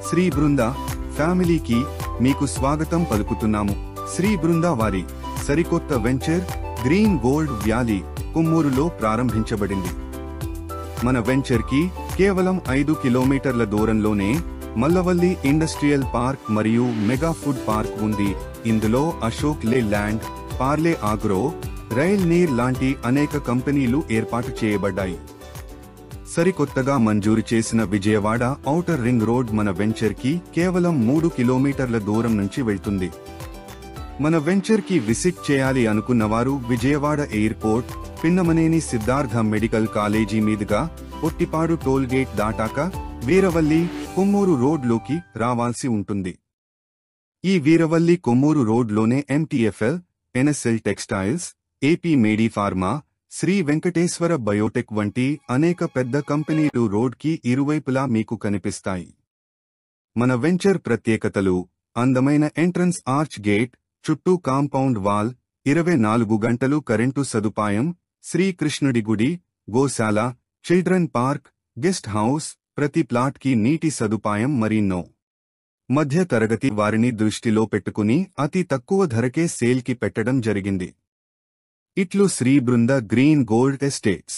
శ్రీ బృంద ఫ్యామిలీకి మీకు స్వాగతం పలుకుతున్నాము. శ్రీ బృంద వారి సరికొత్త వెంచర్ గ్రీన్ గోల్డ్ వ్యాలీ కొమ్మూరులో ప్రారంభించబడింది. మన వెంచర్ కి కేవలం 5 కిలోమీటర్ల దూరంలోనే మల్లవల్లి ఇండస్ట్రియల్ పార్క్ మరియు మెగా ఫుడ్ పార్క్ ఉంది. ఇందులో అశోక్ లే ల్యాండ్, పార్లే ఆగ్రో, రైల్ నీర్ లాంటి అనేక కంపెనీలు ఏర్పాటు చేయబడ్డాయి. సరికొత్తగా మంజూరు చేసిన విజయవాడ ఔటర్ రింగ్ రోడ్ మన వెంచర్ కి కేవలం 3 కిలోమీటర్ల దూరం నుంచి వెళ్తుంది. మన వెంచర్ కి విజిట్ చేయాలి అనుకున్నవారు Vijayawada airport, Pinnamaneni Siddhartha medical college మీదుగా పొట్టిపాడు టోల్ గేట్ దాటాక వీరవల్లి కొమ్మూరు రోడ్ లోకి రావాల్సి ఉంటుంది. ఈ వీరవల్లి కొమ్మూరు రోడ్ లోనే ఎంటీఎఫ్ఎల్, NSL textiles, AP మేడీ pharma, Shri Venkateswara Biotech వంటి అనేక పెద్ద కంపెనీలు రోడ్ కి ఇరువైపులా మీకు కనిపిస్తాయి. మన వెంచర్ ప్రత్యేకతలు: అందమైన ఎంట్రన్స్ ఆర్చ్ గేట్, చుట్టూ కాంపౌండ్ వాల్, 24 గంటలు కరెంటు సదుపాయం, శ్రీకృష్ణుడి గుడి, గోశాల, చిల్డ్రన్ పార్క్, గెస్ట్ హౌస్, ప్రతి ప్లాట్ కి నీటి సదుపాయం మరెన్నో. మధ్య తరగతి వారిని దృష్టిలో పెట్టుకుని అతి తక్కువ ధరకే సేల్ కి పెట్టడం జరిగింది. ఇట్లు శ్రీ బృంద గ్రీన్ గోల్డ్ ఎస్టేట్స్.